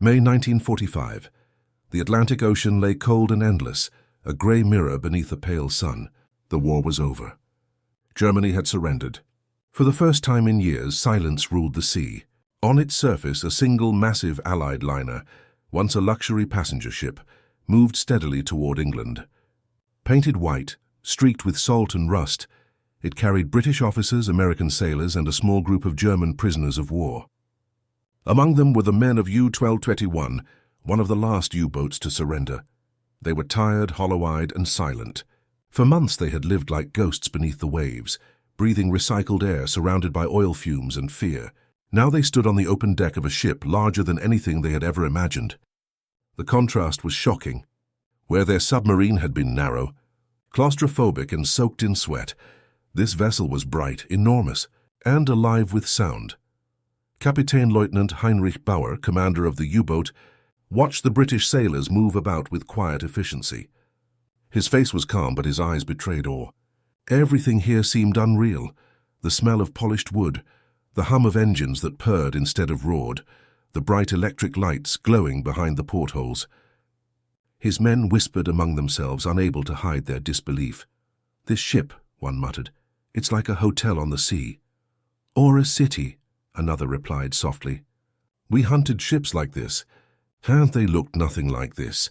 May 1945. The Atlantic Ocean lay cold and endless, a grey mirror beneath a pale sun. The war was over. Germany had surrendered. For the first time in years, silence ruled the sea. On its surface, a single massive Allied liner, once a luxury passenger ship, moved steadily toward England. Painted white, streaked with salt and rust, it carried British officers, American sailors, and a small group of German prisoners of war. Among them were the men of U-1221, one of the last U-boats to surrender. They were tired, hollow-eyed, and silent. For months they had lived like ghosts beneath the waves, breathing recycled air surrounded by oil fumes and fear. Now they stood on the open deck of a ship larger than anything they had ever imagined. The contrast was shocking. Where their submarine had been narrow, claustrophobic and soaked in sweat, this vessel was bright, enormous, and alive with sound. Kapitän Lieutenant Heinrich Bauer, commander of the U-boat, watched the British sailors move about with quiet efficiency. His face was calm, but his eyes betrayed awe. Everything here seemed unreal. The smell of polished wood, the hum of engines that purred instead of roared, the bright electric lights glowing behind the portholes. His men whispered among themselves, unable to hide their disbelief. "This ship," one muttered, "it's like a hotel on the sea." "Or a city," another replied softly. "We hunted ships like this. And they looked nothing like this."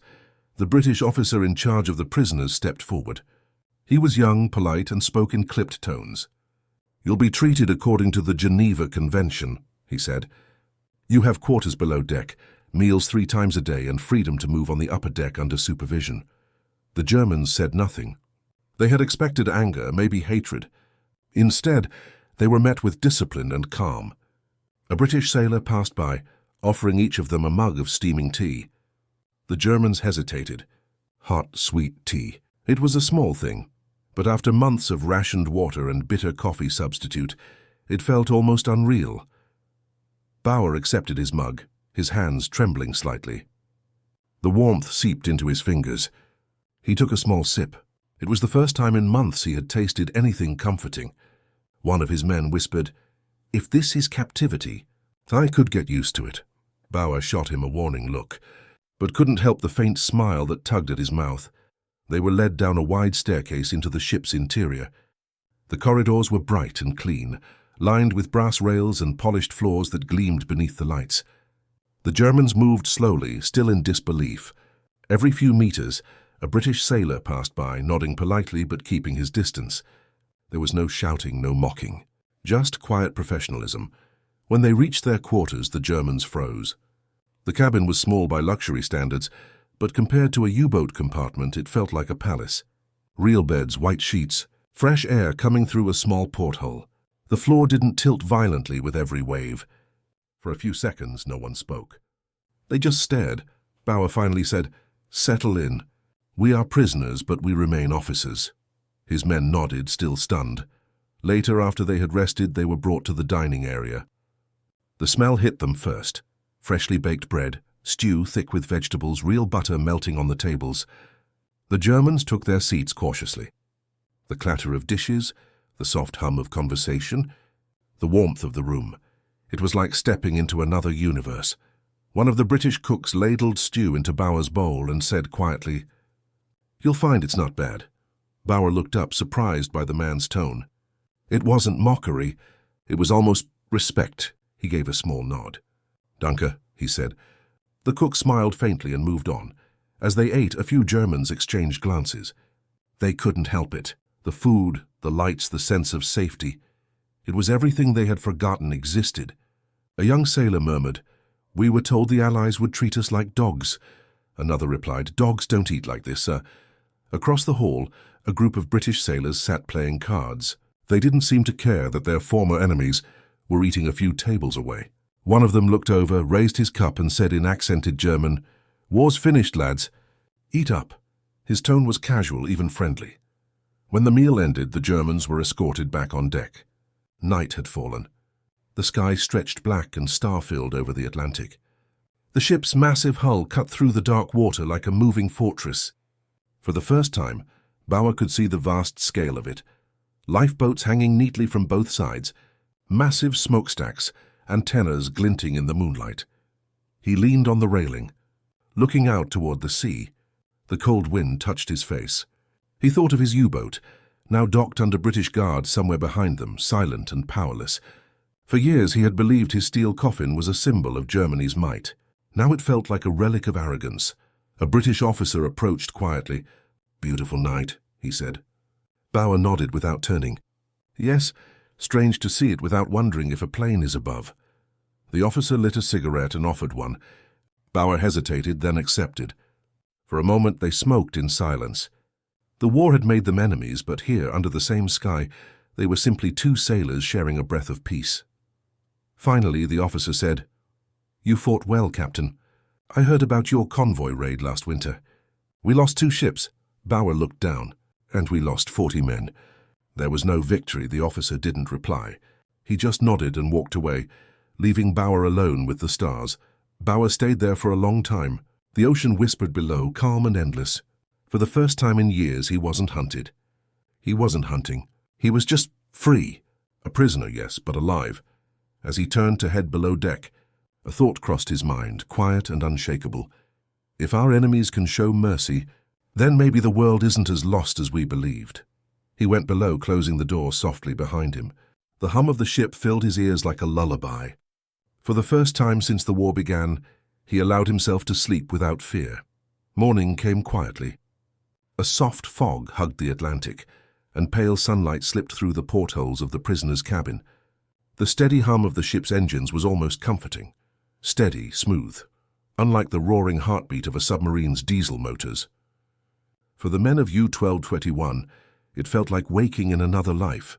The British officer in charge of the prisoners stepped forward. He was young, polite, and spoke in clipped tones. "You'll be treated according to the Geneva Convention," he said. "You have quarters below deck, meals 3 times a day, and freedom to move on the upper deck under supervision." The Germans said nothing. They had expected anger, maybe hatred. Instead, they were met with discipline and calm. A British sailor passed by, offering each of them a mug of steaming tea. The Germans hesitated. Hot, sweet tea. It was a small thing, but after months of rationed water and bitter coffee substitute, it felt almost unreal. Bauer accepted his mug, his hands trembling slightly. The warmth seeped into his fingers. He took a small sip. It was the first time in months he had tasted anything comforting. One of his men whispered, "If this is captivity, I could get used to it." Bauer shot him a warning look, but couldn't help the faint smile that tugged at his mouth. They were led down a wide staircase into the ship's interior. The corridors were bright and clean, lined with brass rails and polished floors that gleamed beneath the lights. The Germans moved slowly, still in disbelief. Every few meters, a British sailor passed by, nodding politely but keeping his distance. There was no shouting, no mocking, just quiet professionalism. When they reached their quarters, the Germans froze. The cabin was small by luxury standards, but compared to a U-boat compartment, it felt like a palace. Real beds, white sheets, fresh air coming through a small porthole. The floor didn't tilt violently with every wave. For a few seconds, no one spoke. They just stared. Bauer finally said, "Settle in. We are prisoners, but we remain officers." His men nodded, still stunned. Later, after they had rested, they were brought to the dining area. The smell hit them first. Freshly baked bread, stew thick with vegetables, real butter melting on the tables. The Germans took their seats cautiously. The clatter of dishes, the soft hum of conversation, the warmth of the room. It was like stepping into another universe. One of the British cooks ladled stew into Bauer's bowl and said quietly, "You'll find it's not bad." Bauer looked up, surprised by the man's tone. It wasn't mockery. It was almost respect. He gave a small nod. "Danke," he said. The cook smiled faintly and moved on. As they ate, a few Germans exchanged glances. They couldn't help it. The food, the lights, the sense of safety. It was everything they had forgotten existed. A young sailor murmured, "We were told the Allies would treat us like dogs." Another replied, "Dogs don't eat like this, sir." Across the hall, a group of British sailors sat playing cards. They didn't seem to care that their former enemies were eating a few tables away. One of them looked over, raised his cup and said in accented German, "War's finished, lads. Eat up." His tone was casual, even friendly. When the meal ended, the Germans were escorted back on deck. Night had fallen. The sky stretched black and star-filled over the Atlantic. The ship's massive hull cut through the dark water like a moving fortress. For the first time, Bauer could see the vast scale of it. Lifeboats hanging neatly from both sides, massive smokestacks, antennas glinting in the moonlight. He leaned on the railing, looking out toward the sea. The cold wind touched his face. He thought of his U-boat, now docked under British guard somewhere behind them, silent and powerless. For years he had believed his steel coffin was a symbol of Germany's might. Now it felt like a relic of arrogance. A British officer approached quietly. "Beautiful night," he said. Bauer nodded without turning. "Yes, strange to see it without wondering if a plane is above." The officer lit a cigarette and offered one. Bauer hesitated, then accepted. For a moment they smoked in silence. The war had made them enemies, but here, under the same sky, they were simply two sailors sharing a breath of peace. Finally, the officer said, "You fought well, Captain. I heard about your convoy raid last winter. We lost 2 ships." Bauer looked down. "And we lost 40 men. There was no victory." The officer didn't reply. He just nodded and walked away, leaving Bauer alone with the stars. Bauer stayed there for a long time. The ocean whispered below, calm and endless. For the first time in years, he wasn't hunted. He wasn't hunting. He was just free. A prisoner, yes, but alive. As he turned to head below deck, a thought crossed his mind, quiet and unshakable. If our enemies can show mercy, then maybe the world isn't as lost as we believed. He went below, closing the door softly behind him. The hum of the ship filled his ears like a lullaby. For the first time since the war began, he allowed himself to sleep without fear. Morning came quietly. A soft fog hugged the Atlantic, and pale sunlight slipped through the portholes of the prisoner's cabin. The steady hum of the ship's engines was almost comforting. Steady, smooth, unlike the roaring heartbeat of a submarine's diesel motors. For the men of U-1221, it felt like waking in another life.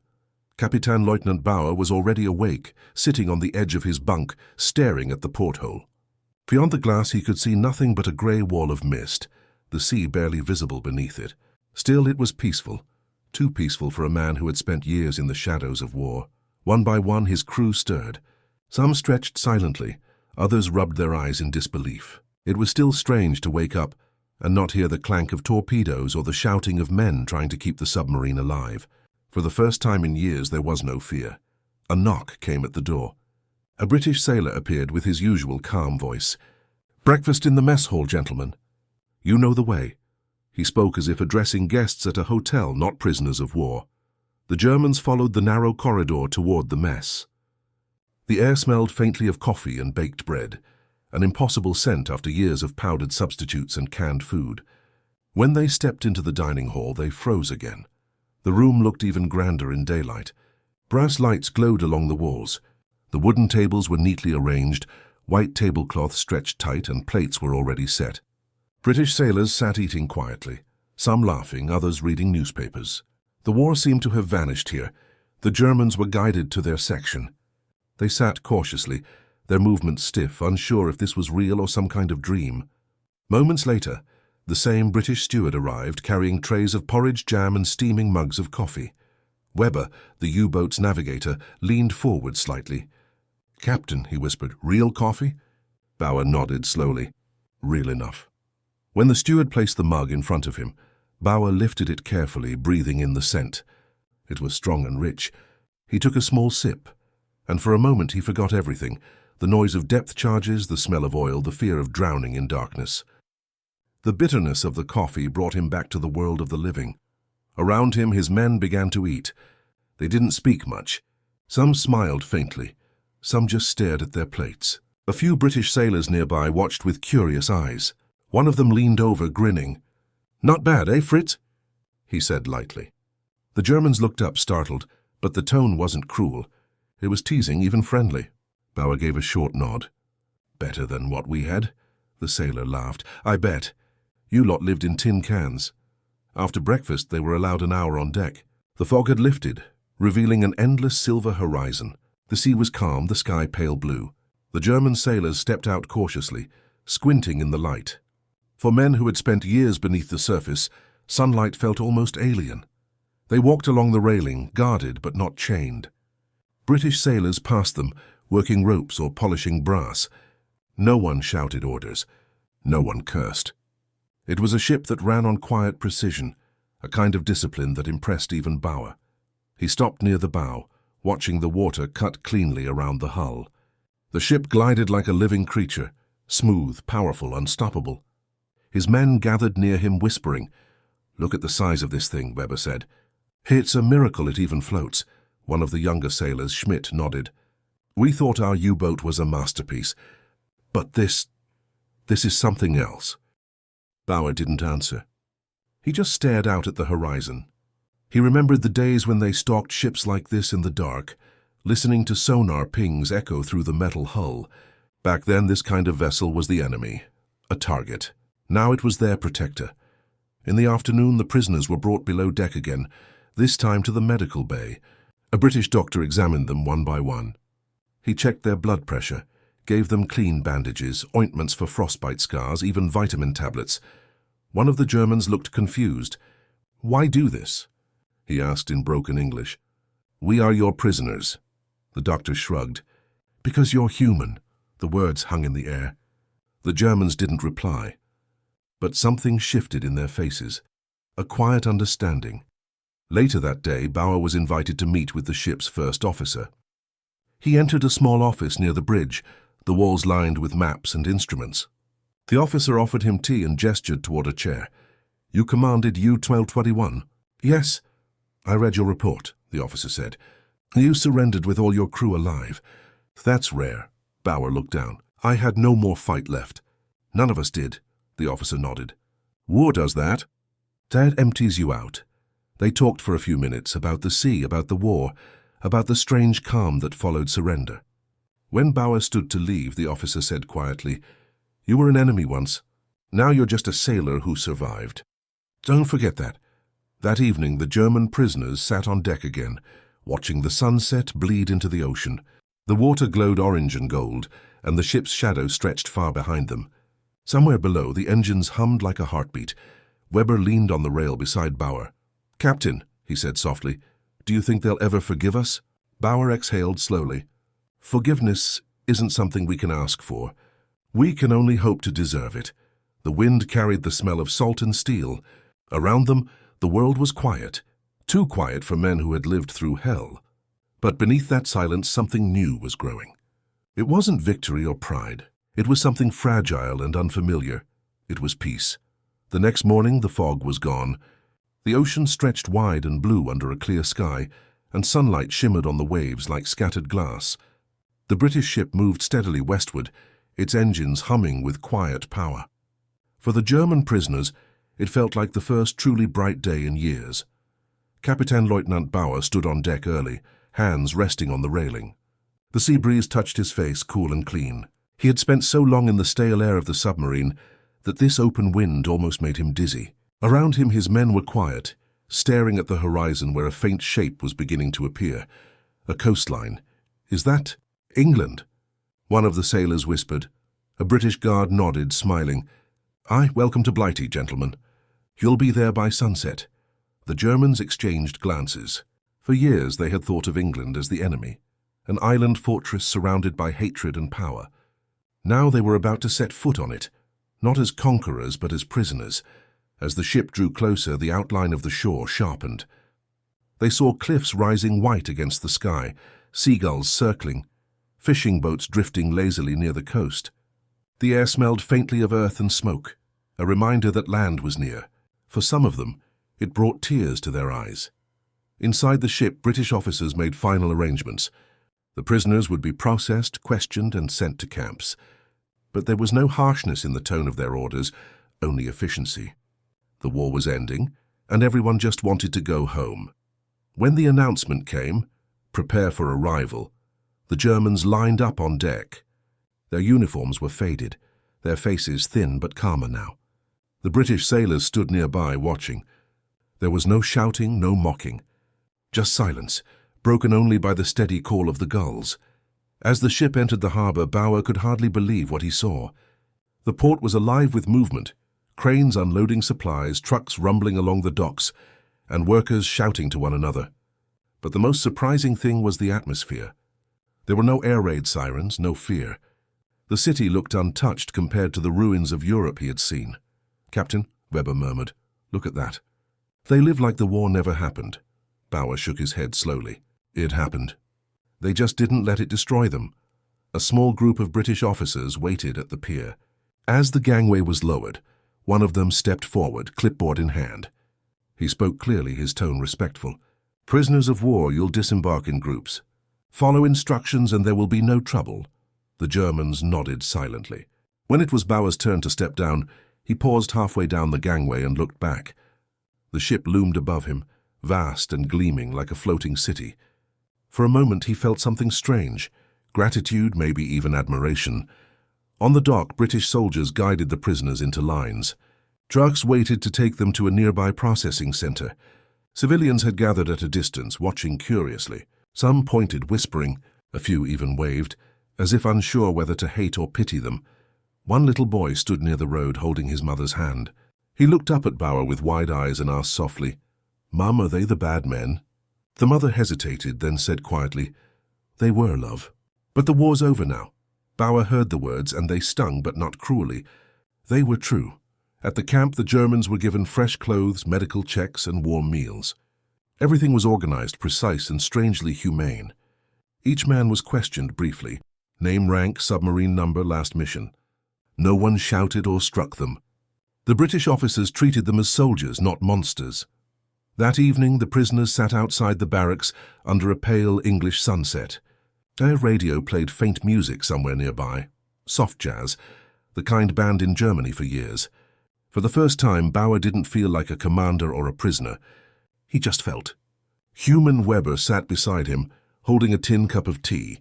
Captain Lieutenant Bauer was already awake, sitting on the edge of his bunk, staring at the porthole. Beyond the glass he could see nothing but a grey wall of mist, the sea barely visible beneath it. Still, it was peaceful, too peaceful for a man who had spent years in the shadows of war. One by one his crew stirred. Some stretched silently, others rubbed their eyes in disbelief. It was still strange to wake up and not hear the clank of torpedoes or the shouting of men trying to keep the submarine alive. For the first time in years there was no fear. A knock came at the door. A British sailor appeared with his usual calm voice. "Breakfast in the mess hall, gentlemen. You know the way." He spoke as if addressing guests at a hotel, not prisoners of war. The Germans followed the narrow corridor toward the mess. The air smelled faintly of coffee and baked bread, an impossible scent after years of powdered substitutes and canned food. When they stepped into the dining hall, they froze again. The room looked even grander in daylight. Brass lights glowed along the walls. The wooden tables were neatly arranged, white tablecloth stretched tight, and plates were already set. British sailors sat eating quietly, some laughing, others reading newspapers. The war seemed to have vanished here. The Germans were guided to their section. They sat cautiously, their movements stiff, unsure if this was real or some kind of dream. Moments later, the same British steward arrived, carrying trays of porridge, jam, and steaming mugs of coffee. Weber, the U-boat's navigator, leaned forward slightly. "Captain," he whispered, "real coffee?" Bauer nodded slowly. "Real enough." When the steward placed the mug in front of him, Bauer lifted it carefully, breathing in the scent. It was strong and rich. He took a small sip, and for a moment he forgot everything, the noise of depth charges, the smell of oil, the fear of drowning in darkness. The bitterness of the coffee brought him back to the world of the living. Around him his men began to eat. They didn't speak much. Some smiled faintly. Some just stared at their plates. A few British sailors nearby watched with curious eyes. One of them leaned over, grinning. "Not bad, eh, Fritz?" he said lightly. The Germans looked up, startled, but the tone wasn't cruel. It was teasing, even friendly. Bauer gave a short nod. "Better than what we had?" The sailor laughed. "I bet. You lot lived in tin cans." After breakfast, they were allowed an hour on deck. The fog had lifted, revealing an endless silver horizon. The sea was calm, the sky pale blue. The German sailors stepped out cautiously, squinting in the light. For men who had spent years beneath the surface, sunlight felt almost alien. They walked along the railing, guarded but not chained. British sailors passed them, working ropes or polishing brass. No one shouted orders. No one cursed. It was a ship that ran on quiet precision, a kind of discipline that impressed even Bauer. He stopped near the bow, watching the water cut cleanly around the hull. The ship glided like a living creature, smooth, powerful, unstoppable. His men gathered near him whispering. "Look at the size of this thing," Weber said. "It's a miracle it even floats." One of the younger sailors, Schmidt, nodded. "We thought our U-boat was a masterpiece. But this is something else." Bauer didn't answer. He just stared out at the horizon. He remembered the days when they stalked ships like this in the dark, listening to sonar pings echo through the metal hull. Back then, this kind of vessel was the enemy, a target. Now it was their protector. In the afternoon, the prisoners were brought below deck again, this time to the medical bay. A British doctor examined them one by one. He checked their blood pressure, gave them clean bandages, ointments for frostbite scars, even vitamin tablets. One of the Germans looked confused. "Why do this?" he asked in broken English. "We are your prisoners." The doctor shrugged. "Because you're human." The words hung in the air. The Germans didn't reply. But something shifted in their faces, a quiet understanding. Later that day, Bauer was invited to meet with the ship's first officer. He entered a small office near the bridge, the walls lined with maps and instruments. The officer offered him tea and gestured toward a chair. "You commanded U-1221?" "Yes." "I read your report," the officer said. "You surrendered with all your crew alive." "That's rare." Bauer looked down. "I had no more fight left." "None of us did," the officer nodded. "War does that. That empties you out." They talked for a few minutes about the sea, about the war, about the strange calm that followed surrender. When Bauer stood to leave, the officer said quietly, "You were an enemy once. Now you're just a sailor who survived. Don't forget that." That evening, the German prisoners sat on deck again, watching the sunset bleed into the ocean. The water glowed orange and gold, and the ship's shadow stretched far behind them. Somewhere below, the engines hummed like a heartbeat. Weber leaned on the rail beside Bauer. "Captain," he said softly, "do you think they'll ever forgive us?" Bauer exhaled slowly. "Forgiveness isn't something we can ask for. We can only hope to deserve it." The wind carried the smell of salt and steel. Around them, the world was quiet, too quiet for men who had lived through hell. But beneath that silence, something new was growing. It wasn't victory or pride. It was something fragile and unfamiliar. It was peace. The next morning, the fog was gone. The ocean stretched wide and blue under a clear sky, and sunlight shimmered on the waves like scattered glass. The British ship moved steadily westward, its engines humming with quiet power. For the German prisoners, it felt like the first truly bright day in years. Captain Lieutenant Bauer stood on deck early, hands resting on the railing. The sea breeze touched his face, cool and clean. He had spent so long in the stale air of the submarine that this open wind almost made him dizzy. Around him, his men were quiet, staring at the horizon where a faint shape was beginning to appear. A coastline. "Is that England?" one of the sailors whispered. A British guard nodded, smiling. "Aye, welcome to Blighty, gentlemen. You'll be there by sunset." The Germans exchanged glances. For years they had thought of England as the enemy, an island fortress surrounded by hatred and power. Now they were about to set foot on it, not as conquerors but as prisoners. As the ship drew closer, the outline of the shore sharpened. They saw cliffs rising white against the sky, seagulls circling, fishing boats drifting lazily near the coast. The air smelled faintly of earth and smoke, a reminder that land was near. For some of them, it brought tears to their eyes. Inside the ship, British officers made final arrangements. The prisoners would be processed, questioned, and sent to camps. But there was no harshness in the tone of their orders, only efficiency. The war was ending, and everyone just wanted to go home. When the announcement came, "Prepare for arrival," the Germans lined up on deck. Their uniforms were faded, their faces thin but calmer now. The British sailors stood nearby, watching. There was no shouting, no mocking. Just silence, broken only by the steady call of the gulls. As the ship entered the harbor, Bauer could hardly believe what he saw. The port was alive with movement, cranes unloading supplies, trucks rumbling along the docks, and workers shouting to one another. But the most surprising thing was the atmosphere. There were no air raid sirens, no fear. The city looked untouched compared to the ruins of Europe he had seen. "Captain," Weber murmured, "look at that." "They live like the war never happened." Bauer shook his head slowly. "It happened. They just didn't let it destroy them." A small group of British officers waited at the pier. As the gangway was lowered, one of them stepped forward, clipboard in hand. He spoke clearly, his tone respectful. "Prisoners of war, you'll disembark in groups. Follow instructions and there will be no trouble." The Germans nodded silently. When it was Bauer's turn to step down, he paused halfway down the gangway and looked back. The ship loomed above him, vast and gleaming like a floating city. For a moment he felt something strange, gratitude, maybe even admiration. On the dock, British soldiers guided the prisoners into lines. Trucks waited to take them to a nearby processing center. Civilians had gathered at a distance, watching curiously. Some pointed, whispering. A few even waved, as if unsure whether to hate or pity them. One little boy stood near the road holding his mother's hand. He looked up at Bauer with wide eyes and asked softly, "Mum, are they the bad men?" The mother hesitated, then said quietly, "They were, love. But the war's over now." Bauer heard the words, and they stung, but not cruelly. They were true. At the camp, the Germans were given fresh clothes, medical checks, and warm meals. Everything was organized, precise, and strangely humane. Each man was questioned briefly. Name, rank, submarine number, last mission. No one shouted or struck them. The British officers treated them as soldiers, not monsters. That evening, the prisoners sat outside the barracks under a pale English sunset. A radio played faint music somewhere nearby, soft jazz, the kind banned in Germany for years. For the first time, Bauer didn't feel like a commander or a prisoner. He just felt. Human Weber sat beside him, holding a tin cup of tea.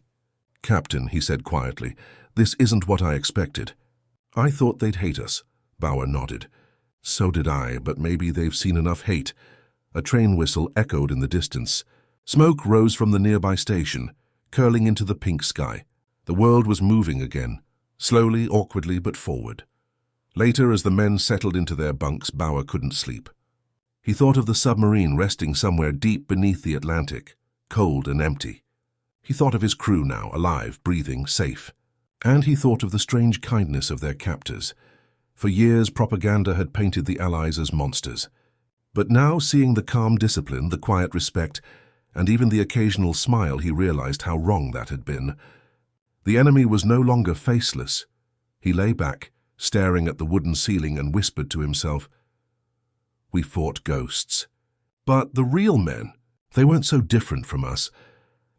"Captain," he said quietly, "this isn't what I expected." "I thought they'd hate us." Bauer nodded. "So did I, but maybe they've seen enough hate." A train whistle echoed in the distance. Smoke rose from the nearby station, curling into the pink sky. The world was moving again, slowly, awkwardly, but forward. Later, as the men settled into their bunks, Bauer couldn't sleep. He thought of the submarine resting somewhere deep beneath the Atlantic, cold and empty. He thought of his crew now, alive, breathing, safe. And he thought of the strange kindness of their captors. For years, propaganda had painted the Allies as monsters. But now, seeing the calm discipline, the quiet respect, and even the occasional smile, he realized how wrong that had been. The enemy was no longer faceless. He lay back, staring at the wooden ceiling, and whispered to himself, "We fought ghosts. But the real men, they weren't so different from us."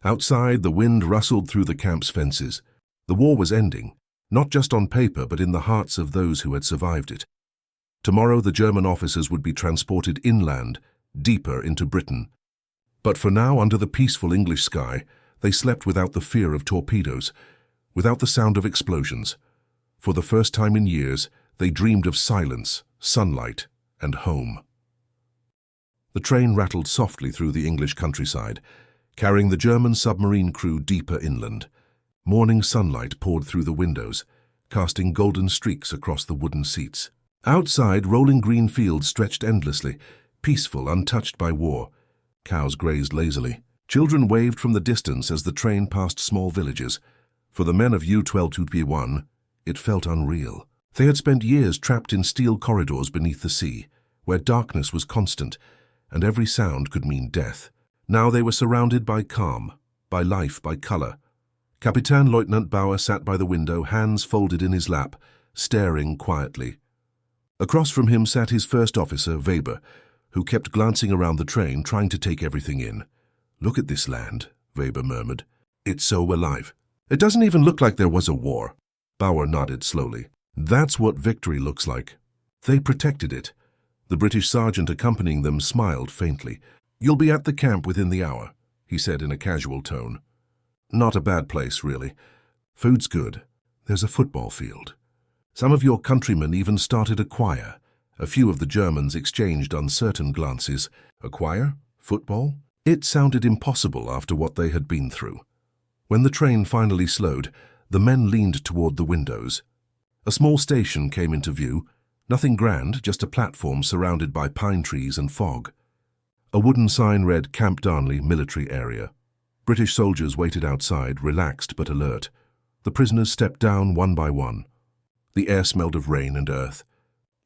Outside, the wind rustled through the camp's fences. The war was ending, not just on paper, but in the hearts of those who had survived it. Tomorrow, the German officers would be transported inland, deeper into Britain. But for now, under the peaceful English sky, they slept without the fear of torpedoes, without the sound of explosions. For the first time in years, they dreamed of silence, sunlight, and home. The train rattled softly through the English countryside, carrying the German submarine crew deeper inland. Morning sunlight poured through the windows, casting golden streaks across the wooden seats. Outside, rolling green fields stretched endlessly, peaceful, untouched by war. Cows grazed lazily. Children waved from the distance as the train passed small villages. For the men of U-12-2P1, it felt unreal. They had spent years trapped in steel corridors beneath the sea, where darkness was constant, and every sound could mean death. Now they were surrounded by calm, by life, by color. Captain Lieutenant Bauer sat by the window, hands folded in his lap, staring quietly. Across from him sat his first officer, Weber, who kept glancing around the train, trying to take everything in. "Look at this land," Weber murmured. "It's so alive. It doesn't even look like there was a war." Bauer nodded slowly. "That's what victory looks like. They protected it." The British sergeant accompanying them smiled faintly. "You'll be at the camp within the hour," he said in a casual tone. "Not a bad place, really. Food's good. There's a football field. Some of your countrymen even started a choir." A few of the Germans exchanged uncertain glances. A choir? Football? It sounded impossible after what they had been through. When the train finally slowed, the men leaned toward the windows. A small station came into view. Nothing grand, just a platform surrounded by pine trees and fog. A wooden sign read Camp Darnley Military Area. British soldiers waited outside, relaxed but alert. The prisoners stepped down one by one. The air smelled of rain and earth.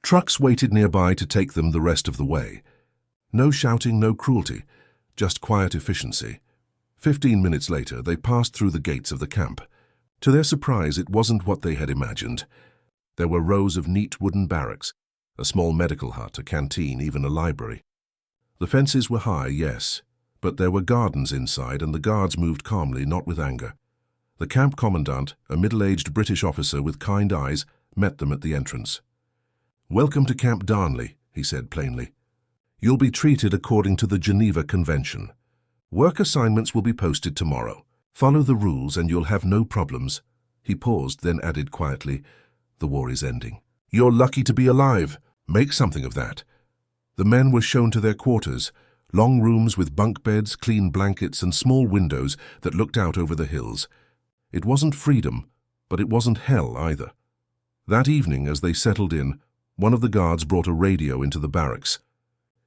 Trucks waited nearby to take them the rest of the way. No shouting, no cruelty, just quiet efficiency. 15 minutes later, they passed through the gates of the camp. To their surprise, it wasn't what they had imagined. There were rows of neat wooden barracks, a small medical hut, a canteen, even a library. The fences were high, yes, but there were gardens inside, and the guards moved calmly, not with anger. The camp commandant, a middle-aged British officer with kind eyes, met them at the entrance. "Welcome to Camp Darnley," he said plainly. "You'll be treated according to the Geneva Convention. Work assignments will be posted tomorrow. Follow the rules and you'll have no problems." He paused, then added quietly, "The war is ending. You're lucky to be alive. Make something of that." The men were shown to their quarters, long rooms with bunk beds, clean blankets, and small windows that looked out over the hills. It wasn't freedom, but it wasn't hell either. That evening, as they settled in, one of the guards brought a radio into the barracks.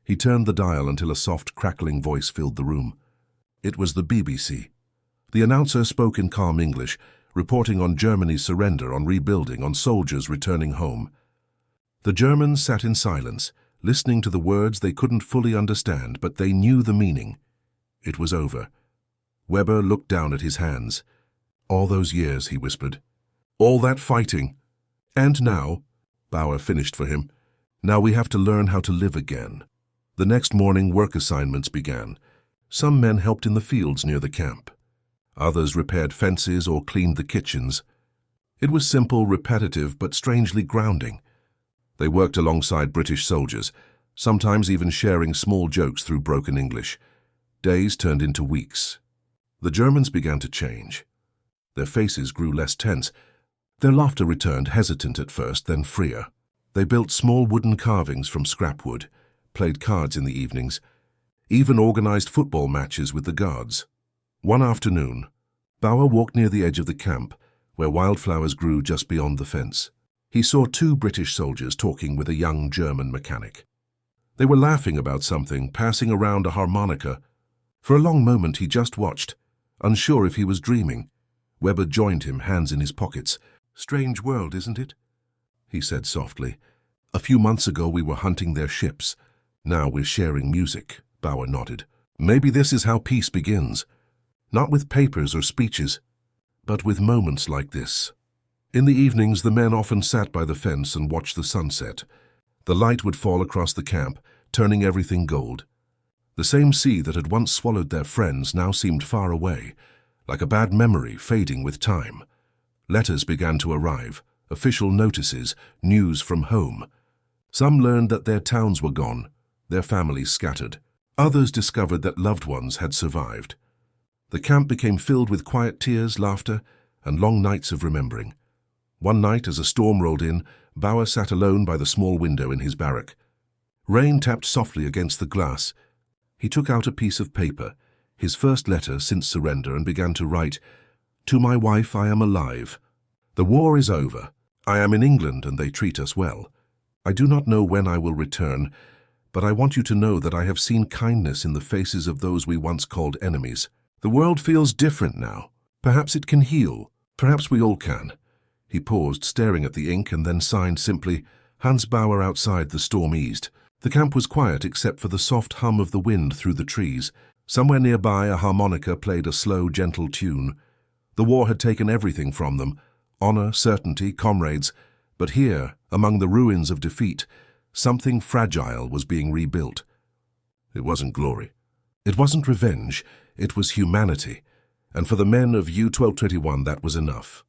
He turned the dial until a soft, crackling voice filled the room. It was the BBC. The announcer spoke in calm English, reporting on Germany's surrender, on rebuilding, on soldiers returning home. The Germans sat in silence, listening to the words they couldn't fully understand, but they knew the meaning. It was over. Weber looked down at his hands. "All those years," he whispered. "All that fighting. And now," Bauer finished for him, "now we have to learn how to live again." The next morning, work assignments began. Some men helped in the fields near the camp. Others repaired fences or cleaned the kitchens. It was simple, repetitive, but strangely grounding. They worked alongside British soldiers, sometimes even sharing small jokes through broken English. Days turned into weeks. The Germans began to change. Their faces grew less tense. Their laughter returned, hesitant at first, then freer. They built small wooden carvings from scrap wood, played cards in the evenings, even organized football matches with the guards. One afternoon, Bauer walked near the edge of the camp, where wildflowers grew just beyond the fence. He saw two British soldiers talking with a young German mechanic. They were laughing about something, passing around a harmonica. For a long moment he just watched, unsure if he was dreaming. Weber joined him, hands in his pockets. "Strange world, isn't it?" he said softly. "A few months ago we were hunting their ships. Now we're sharing music." Bauer nodded. "Maybe this is how peace begins. Not with papers or speeches, but with moments like this." In the evenings, the men often sat by the fence and watched the sunset. The light would fall across the camp, turning everything gold. The same sea that had once swallowed their friends now seemed far away, like a bad memory fading with time. Letters began to arrive, official notices, news from home. Some learned that their towns were gone, their families scattered. Others discovered that loved ones had survived. The camp became filled with quiet tears, laughter, and long nights of remembering. One night, as a storm rolled in, Bauer sat alone by the small window in his barrack. Rain tapped softly against the glass. He took out a piece of paper, his first letter since surrender, and began to write, "To my wife, I am alive. The war is over. I am in England and they treat us well. I do not know when I will return, but I want you to know that I have seen kindness in the faces of those we once called enemies. The world feels different now. Perhaps it can heal. Perhaps we all can." He paused, staring at the ink, and then signed simply, "Hans Bauer." Outside, the storm eased. The camp was quiet except for the soft hum of the wind through the trees. Somewhere nearby, a harmonica played a slow, gentle tune. The war had taken everything from them: honor, certainty, comrades. But here, among the ruins of defeat, something fragile was being rebuilt. It wasn't glory. It wasn't revenge. It was humanity. And for the men of U-1221, that was enough.